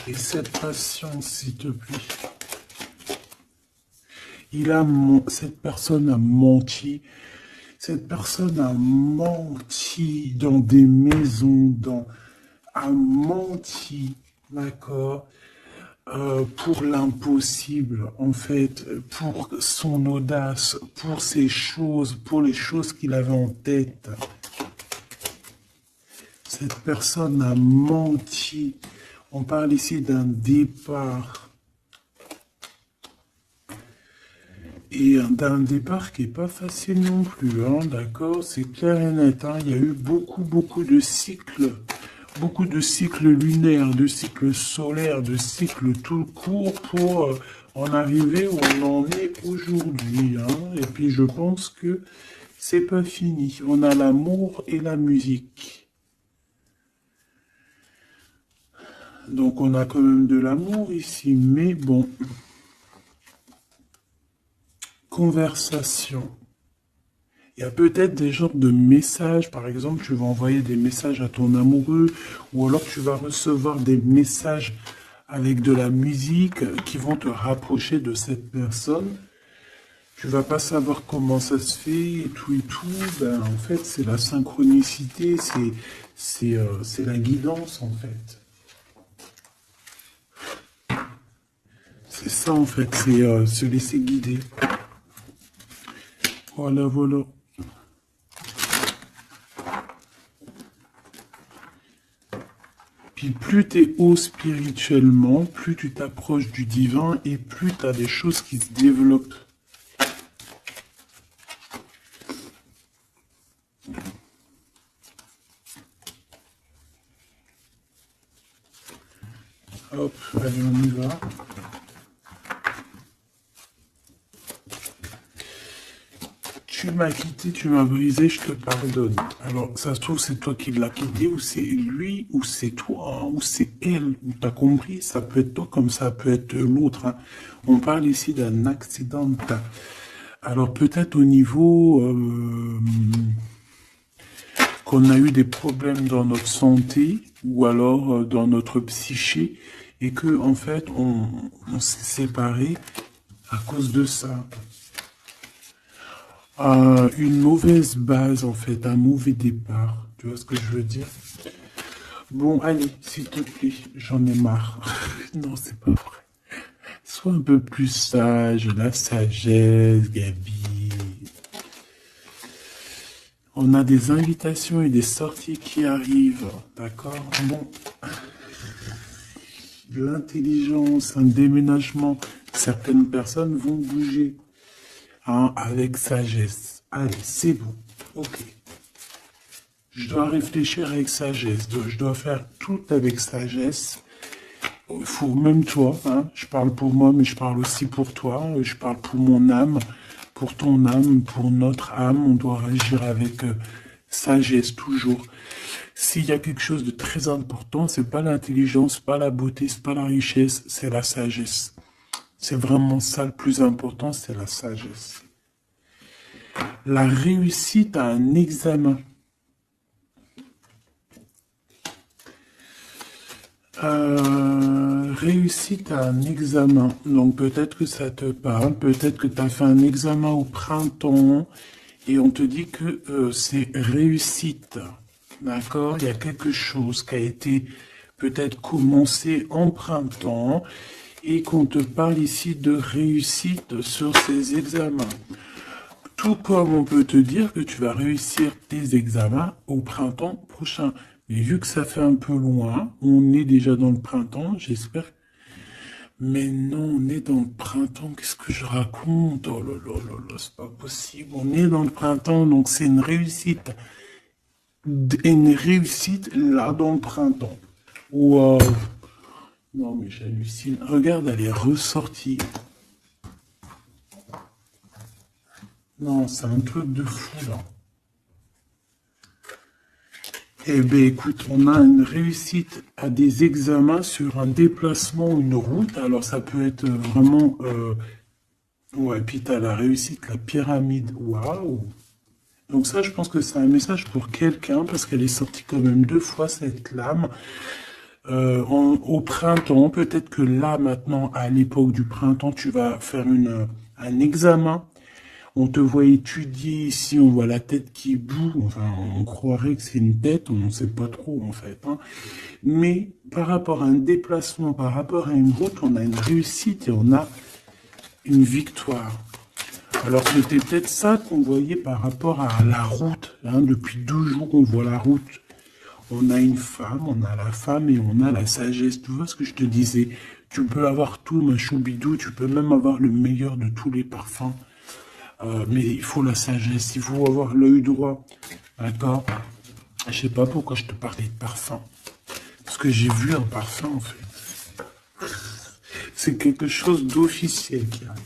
et cette patience, s'il te plaît. Cette personne a menti. Cette personne a menti dans des maisons, a menti, d'accord, pour l'impossible, en fait, pour son audace, pour ses choses, pour les choses qu'il avait en tête. Cette personne a menti. On parle ici d'un départ. Et d'un départ qui n'est pas facile non plus, hein, d'accord? C'est clair et net, hein. Il y a eu beaucoup de cycles lunaires, de cycles solaires, de cycles tout court pour en arriver où on en est aujourd'hui, hein. Et puis je pense que c'est pas fini. On a l'amour et la musique. Donc on a quand même de l'amour ici, mais bon. Conversation. Il y a peut-être des genres de messages, par exemple, tu vas envoyer des messages à ton amoureux, ou alors tu vas recevoir des messages avec de la musique qui vont te rapprocher de cette personne. Tu vas pas savoir comment ça se fait et tout. Ben, en fait, c'est la synchronicité, c'est la guidance, en fait. C'est ça, en fait, c'est se laisser guider. Voilà, voilà. Puis plus tu es haut spirituellement, plus tu t'approches du divin et plus tu as des choses qui se développent. Hop, allez, on y va. Tu m'as quitté, tu m'as brisé, je te pardonne. Alors, ça se trouve, c'est toi qui l'as quitté, ou c'est lui, ou c'est toi, hein, ou c'est elle. T'as compris? Ça peut être toi comme ça peut être l'autre, hein. On parle ici d'un accident. Alors, peut-être au niveau qu'on a eu des problèmes dans notre santé, ou alors dans notre psyché, et que, en fait, on s'est séparés à cause de ça. Une mauvaise base, en fait, un mauvais départ. Tu vois ce que je veux dire? Bon, allez, s'il te plaît, j'en ai marre. Non, c'est pas vrai. Sois un peu plus sage, la sagesse, Gabi. On a des invitations et des sorties qui arrivent, d'accord? Bon, l'intelligence, un déménagement, certaines personnes vont bouger. Hein, avec sagesse. Allez, c'est bon. Ok. Je dois réfléchir avec sagesse. Je dois faire tout avec sagesse. Il faut, même toi, hein, je parle pour moi, mais je parle aussi pour toi. Je parle pour mon âme, pour ton âme, pour notre âme. On doit agir avec sagesse toujours. S'il y a quelque chose de très important, c'est pas l'intelligence, pas la beauté, c'est pas la richesse, c'est la sagesse. C'est vraiment ça le plus important, c'est la sagesse. La réussite à un examen. Réussite à un examen. Donc peut-être que ça te parle, peut-être que tu as fait un examen au printemps et on te dit que c'est réussite. D'accord? Il y a quelque chose qui a été peut-être commencé en printemps et qu'on te parle ici de réussite sur ces examens. Tout comme on peut te dire que tu vas réussir tes examens au printemps prochain. Mais vu que ça fait un peu loin, on est déjà dans le printemps, j'espère. Mais non, on est dans le printemps, qu'est-ce que je raconte? Oh là là là là, c'est pas possible. On est dans le printemps, donc c'est une réussite. Une réussite là dans le printemps. Wow. Non mais j'hallucine. Regarde, elle est ressortie. Non, c'est un truc de fou, là. Eh bien, écoute, on a une réussite à des examens sur un déplacement, une route. Alors, ça peut être vraiment... Ouais, puis t'as la réussite, la pyramide. Waouh! Donc ça, je pense que c'est un message pour quelqu'un, parce qu'elle est sortie quand même 2 fois, cette lame. Au printemps, peut-être que là, maintenant, à l'époque du printemps, tu vas faire un examen. On te voit étudier ici, on voit la tête qui boue, enfin on croirait que c'est une tête, on ne sait pas trop en fait, hein. Mais par rapport à un déplacement, par rapport à une route, on a une réussite et on a une victoire. Alors c'était peut-être ça qu'on voyait par rapport à la route, hein. Depuis 2 jours on voit la route. On a une femme, on a la femme et on a la sagesse. Tu vois ce que je te disais? Tu peux avoir tout, ma choubidou, tu peux même avoir le meilleur de tous les parfums. Mais il faut la sagesse, il faut avoir l'œil droit. D'accord? Je sais pas pourquoi je te parlais de parfum. Parce que j'ai vu un parfum, en fait. C'est quelque chose d'officiel qui arrive.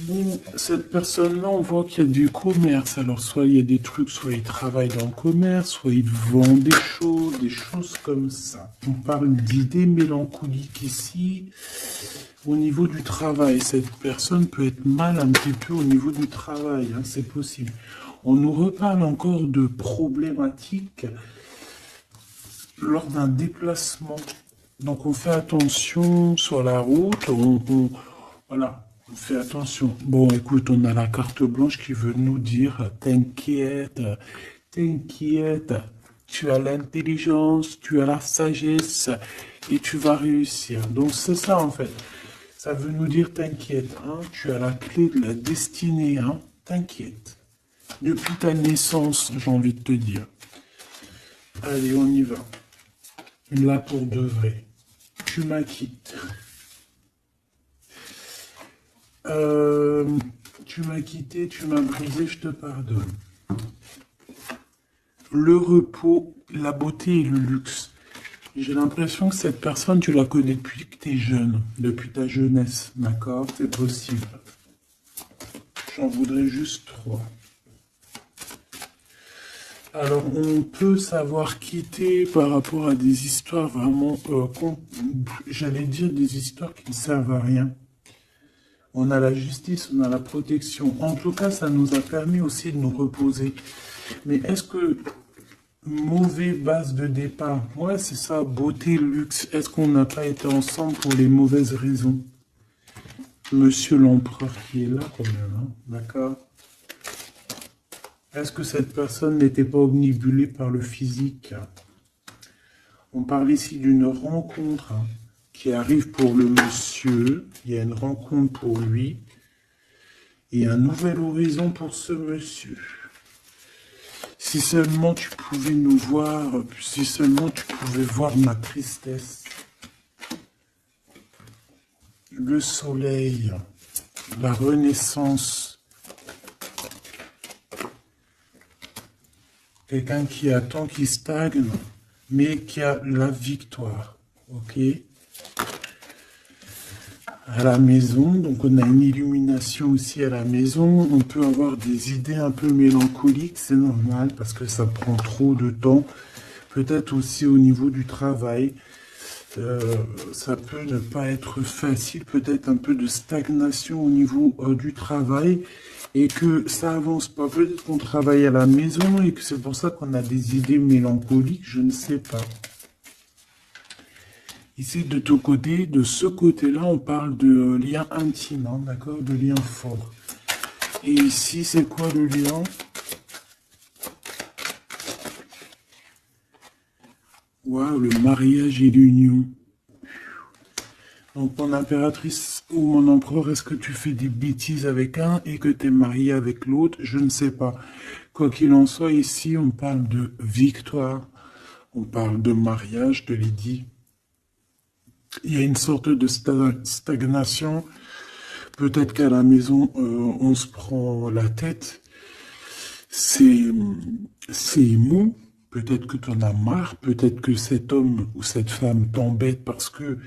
Bon, cette personne-là, on voit qu'il y a du commerce. Alors, soit il y a des trucs, soit il travaille dans le commerce, soit il vend des choses comme ça. On parle d'idées mélancoliques ici. Au niveau du travail, cette personne peut être mal un petit peu au niveau du travail, hein, c'est possible. On nous reparle encore de problématiques lors d'un déplacement. Donc on fait attention sur la route, voilà, on fait attention. Bon, écoute, on a la carte blanche qui veut nous dire, t'inquiète, t'inquiète, tu as l'intelligence, tu as la sagesse et tu vas réussir. Donc c'est ça en fait. Ça veut nous dire t'inquiète, hein, tu as la clé de la destinée, hein, t'inquiète. Depuis ta naissance, j'ai envie de te dire. Allez, on y va. Là pour de vrai. Tu m'acquittes. Tu m'as quitté, tu m'as brisé, je te pardonne. Le repos, la beauté et le luxe. J'ai l'impression que cette personne, tu la connais depuis que tu es jeune, depuis ta jeunesse, d'accord? C'est possible. J'en voudrais juste 3. Alors, on peut savoir quitter par rapport à des histoires vraiment, j'allais dire des histoires qui ne servent à rien. On a la justice, on a la protection. En tout cas, ça nous a permis aussi de nous reposer. Mais est-ce que mauvaise base de départ, ouais, c'est ça, beauté, luxe, est-ce qu'on n'a pas été ensemble pour les mauvaises raisons? Monsieur l'empereur qui est là quand même, hein, d'accord? Est-ce que cette personne n'était pas omnibulée par le physique? On parle ici d'une rencontre qui arrive pour le monsieur. Il y a une rencontre pour lui. Et un nouvel horizon pour ce monsieur. Si seulement tu pouvais nous voir, si seulement tu pouvais voir ma tristesse. Le soleil, la renaissance. Quelqu'un qui attend, qui stagne, mais qui a la victoire. Ok? À la maison, donc on a une illumination aussi à la maison. On peut avoir des idées un peu mélancoliques, c'est normal parce que ça prend trop de temps. Peut-être aussi au niveau du travail. Ça peut ne pas être facile, peut-être un peu de stagnation au niveau du travail et que ça avance pas. Peut-être qu'on travaille à la maison et que c'est pour ça qu'on a des idées mélancoliques, je ne sais pas. Ici, de ton côté, de ce côté-là, on parle de lien intime, hein, d'accord, de lien fort. Et ici, c'est quoi le lien? Waouh, le mariage et l'union. Donc, mon impératrice ou mon empereur, est-ce que tu fais des bêtises avec un et que tu es marié avec l'autre? Je ne sais pas. Quoi qu'il en soit, ici, on parle de victoire. On parle de mariage, je te l'ai dit. Il y a une sorte de stagnation. Peut-être qu'à la maison, on se prend la tête. C'est mou. Peut-être que tu en as marre. Peut-être que cet homme ou cette femme t'embête parce que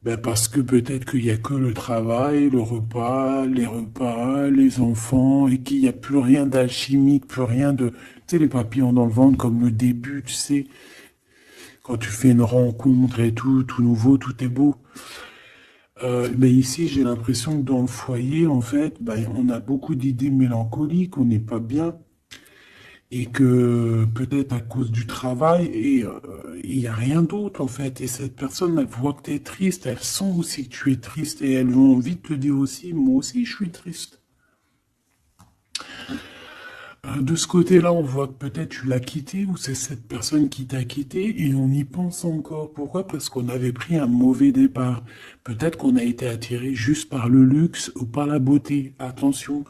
peut-être qu'il n'y a que le travail, le repas, les enfants, et qu'il n'y a plus rien d'alchimique, plus rien de... Tu sais, les papillons dans le ventre, comme le début, tu sais, quand tu fais une rencontre et tout nouveau, tout est beau. Mais ici, j'ai l'impression que dans le foyer, en fait, on a beaucoup d'idées mélancoliques, on n'est pas bien. Et que peut-être à cause du travail, et il n'y a rien d'autre en fait. Et cette personne, elle voit que tu es triste, elle sent aussi que tu es triste, et elles ont envie de te dire aussi, moi aussi je suis triste. De ce côté-là, on voit que peut-être tu l'as quitté, ou c'est cette personne qui t'a quitté, et on y pense encore. Pourquoi? Parce qu'on avait pris un mauvais départ. Peut-être qu'on a été attiré juste par le luxe ou par la beauté. Attention.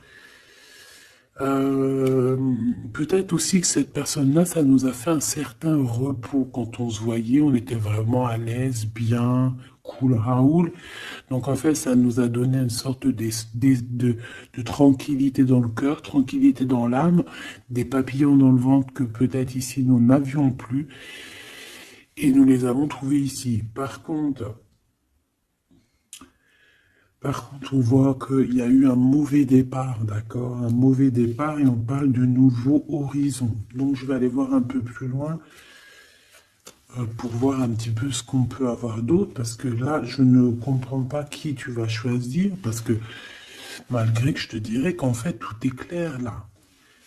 Peut-être aussi que cette personne-là, ça nous a fait un certain repos quand on se voyait, on était vraiment à l'aise, bien, cool, Raoul. Donc en fait, ça nous a donné une sorte de tranquillité dans le cœur, tranquillité dans l'âme, des papillons dans le ventre que peut-être ici nous n'avions plus, et nous les avons trouvés ici. Par contre, on voit qu'il y a eu un mauvais départ, d'accord? Un mauvais départ et on parle de nouveaux horizons. Donc, je vais aller voir un peu plus loin pour voir un petit peu ce qu'on peut avoir d'autre parce que là, je ne comprends pas qui tu vas choisir parce que malgré que je te dirais qu'en fait, tout est clair là.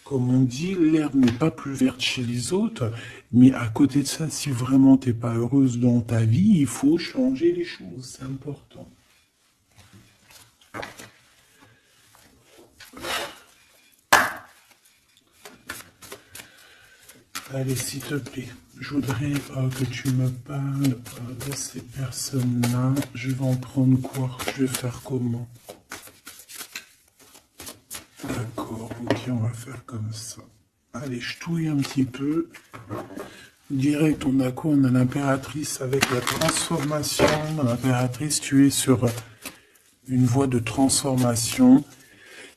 Comme on dit, l'herbe n'est pas plus verte chez les autres, mais à côté de ça, si vraiment tu n'es pas heureuse dans ta vie, il faut changer les choses, c'est important. Allez, s'il te plaît, je voudrais que tu me parles de ces personnes-là. Je vais en prendre quoi? Je vais faire comment? D'accord, ok, on va faire comme ça. Allez, je touille un petit peu. Direct, on a quoi? On a l'impératrice avec la transformation. L'impératrice, tu es sur une voie de transformation.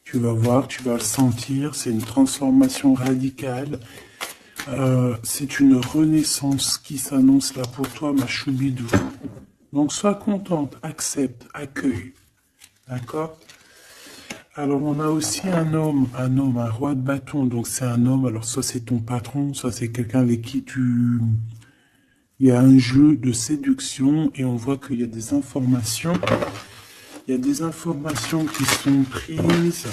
Tu vas voir, tu vas le sentir. C'est une transformation radicale. C'est une renaissance qui s'annonce là pour toi, ma choubidou. Donc, sois contente, accepte, accueille. D'accord? Alors, on a aussi un roi de bâton. Donc, c'est un homme. Alors, soit c'est ton patron, soit c'est quelqu'un avec qui il y a un jeu de séduction et on voit qu'il y a des informations. Il y a des informations qui sont prises.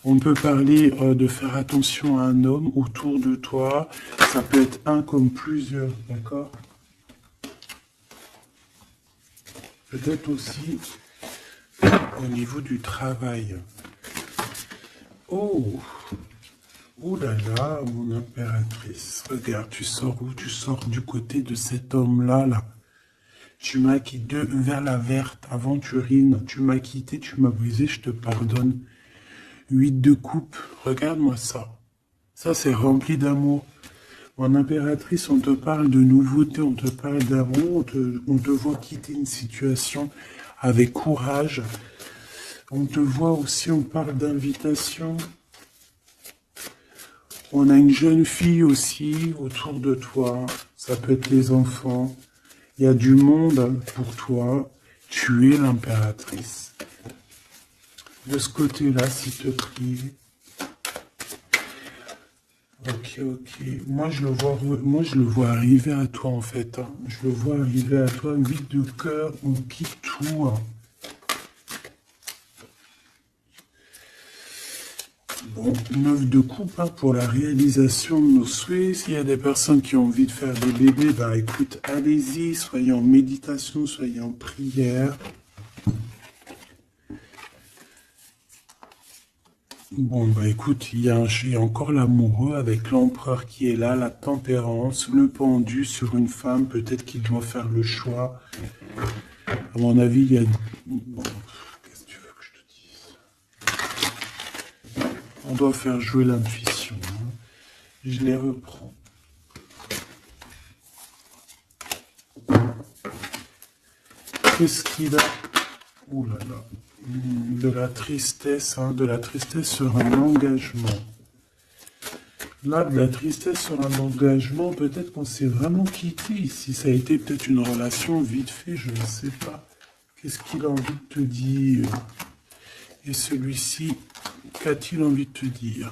On peut parler de faire attention à un homme autour de toi. Ça peut être un comme plusieurs, d'accord? Peut-être aussi au niveau du travail. Oh, oh là là, mon impératrice. Regarde, tu sors où? Tu sors du côté de cet homme-là, là. Tu m'as quitté vers la verte, aventurine. Tu m'as quitté, tu m'as brisé, je te pardonne. 8 de coupe, regarde-moi ça. Ça, c'est rempli d'amour. Mon impératrice, on te parle de nouveauté, on te parle d'amour, on te voit quitter une situation avec courage. On te voit aussi, on parle d'invitation. On a une jeune fille aussi autour de toi. Ça peut être les enfants. Il y a du monde pour toi. Tu es l'impératrice. De ce côté-là, s'il te plaît. Ok, ok. Moi, je le vois arriver à toi, en fait. Hein. Je le vois arriver à toi. 8 de cœur, on quitte tout. Hein. Bon, 9 de coupe hein, pour la réalisation de nos souhaits. S'il y a des personnes qui ont envie de faire des bébés, bah écoute, allez-y, soyez en méditation, soyez en prière. Bon, bah écoute, il y a encore l'amoureux avec l'empereur qui est là, la tempérance, le pendu sur une femme, peut-être qu'il doit faire le choix. À mon avis, il y a... Bon, qu'est-ce que tu veux que je te dise? On doit faire jouer l'intuition. Hein. Je les reprends. Qu'est-ce qu'il a? Ouh là là. De la tristesse, hein, de la tristesse sur un engagement. Là, de la tristesse sur un engagement, peut-être qu'on s'est vraiment quitté ici. Ça a été peut-être une relation vite fait, je ne sais pas. Qu'est-ce qu'il a envie de te dire? Et celui-ci, qu'a-t-il envie de te dire?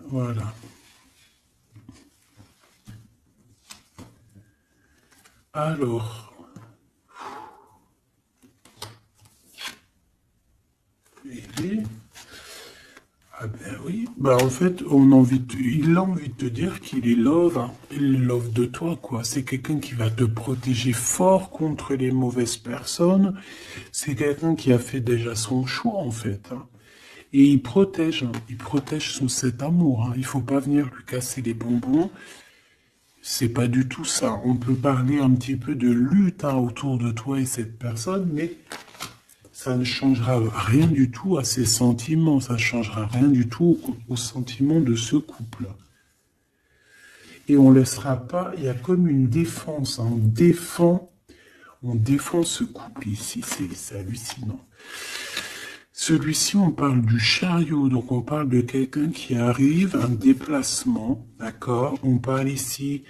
Voilà. Alors... Ah ben oui, bah en fait, il a envie de te dire qu'il est love, hein. Il est love de toi, quoi. C'est quelqu'un qui va te protéger fort contre les mauvaises personnes. C'est quelqu'un qui a fait déjà son choix, en fait. Hein. Et il protège sous cet amour. Hein. Il faut pas venir lui casser les bonbons. C'est pas du tout ça. On peut parler un petit peu de lutte hein, autour de toi et cette personne, mais ça ne changera rien du tout à ses sentiments, ça ne changera rien du tout aux sentiments de ce couple. Et on ne laissera pas, il y a comme une défense, hein, on défend ce couple ici, c'est hallucinant. Celui-ci, on parle du chariot, donc on parle de quelqu'un qui arrive, un déplacement, d'accord? On parle ici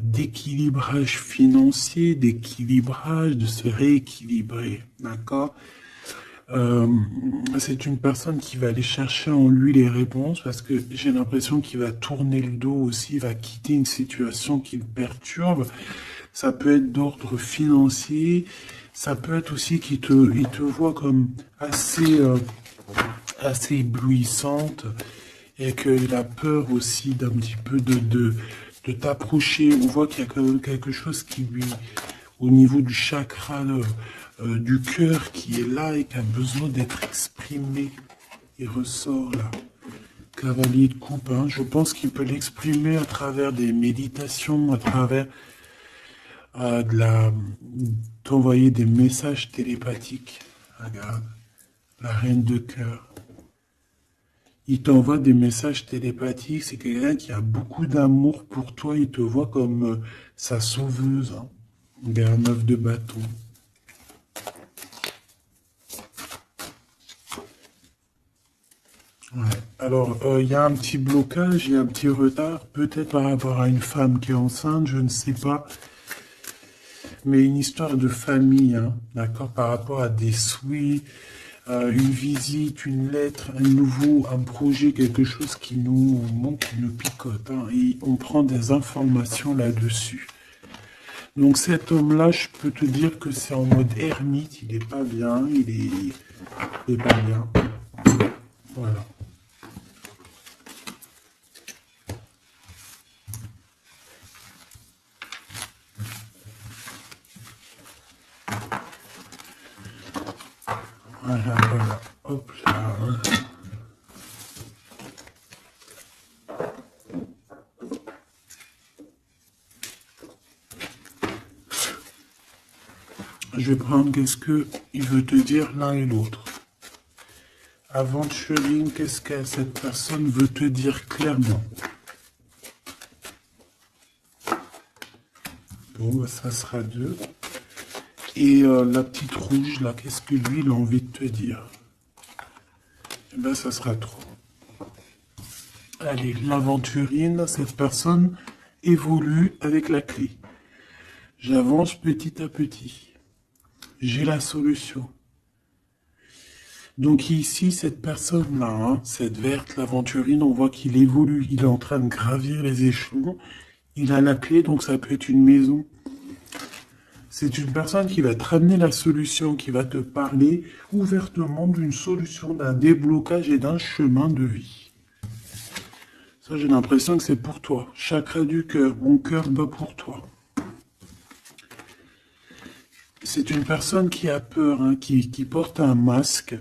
d'équilibrage financier, d'équilibrage, de se rééquilibrer, d'accord? C'est une personne qui va aller chercher en lui les réponses parce que j'ai l'impression qu'il va tourner le dos aussi, il va quitter une situation qui le perturbe. Ça peut être d'ordre financier, ça peut être aussi qu'il il te voit comme assez éblouissante et qu'il a peur aussi d'un petit peu de t'approcher. On voit qu'il y a quand même quelque chose qui lui, au niveau du chakra du cœur, qui est là et qui a besoin d'être exprimé. Il ressort là. Cavalier de coupe, hein. Je pense qu'il peut l'exprimer à travers des méditations, à travers d'envoyer des messages télépathiques. Regarde, la reine de cœur. Il t'envoie des messages télépathiques. C'est quelqu'un qui a beaucoup d'amour pour toi. Il te voit comme sa sauveuse. Hein. Vers 9 de bâton. Ouais. Alors, il y a un petit blocage, il y a un petit retard, peut-être par rapport à une femme qui est enceinte, je ne sais pas. mais une histoire de famille, hein, d'accord, par rapport à des souhaits, une visite, une lettre, un projet, quelque chose qui nous manque, qui nous picote, hein, et on prend des informations là-dessus. Donc cet homme-là, je peux te dire que c'est en mode ermite, il est pas bien, il est pas bien. Voilà. Voilà, voilà. Hop là. Je vais prendre qu'est-ce que il veut te dire l'un et l'autre. Aventuring, qu'est-ce que cette personne veut te dire clairement? Bon, bah, ça sera 2. Et la petite rouge, là, qu'est-ce que lui, il a envie de te dire? Eh ben, ça sera 3. Allez, l'aventurine, cette personne évolue avec la clé. J'avance petit à petit. J'ai la solution. Donc ici, cette personne-là, hein, cette verte, l'aventurine, on voit qu'il évolue. Il est en train de gravir les échelons. Il a la clé, donc ça peut être une maison. C'est une personne qui va te ramener la solution, qui va te parler ouvertement d'une solution, d'un déblocage et d'un chemin de vie. Ça, j'ai l'impression que c'est pour toi. Chakra du cœur, mon cœur bat pour toi. C'est une personne qui a peur, hein, qui porte un masque,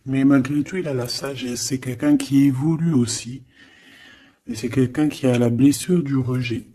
mais malgré tout, il a la sagesse. C'est quelqu'un qui évolue aussi. Et c'est quelqu'un qui a la blessure du rejet.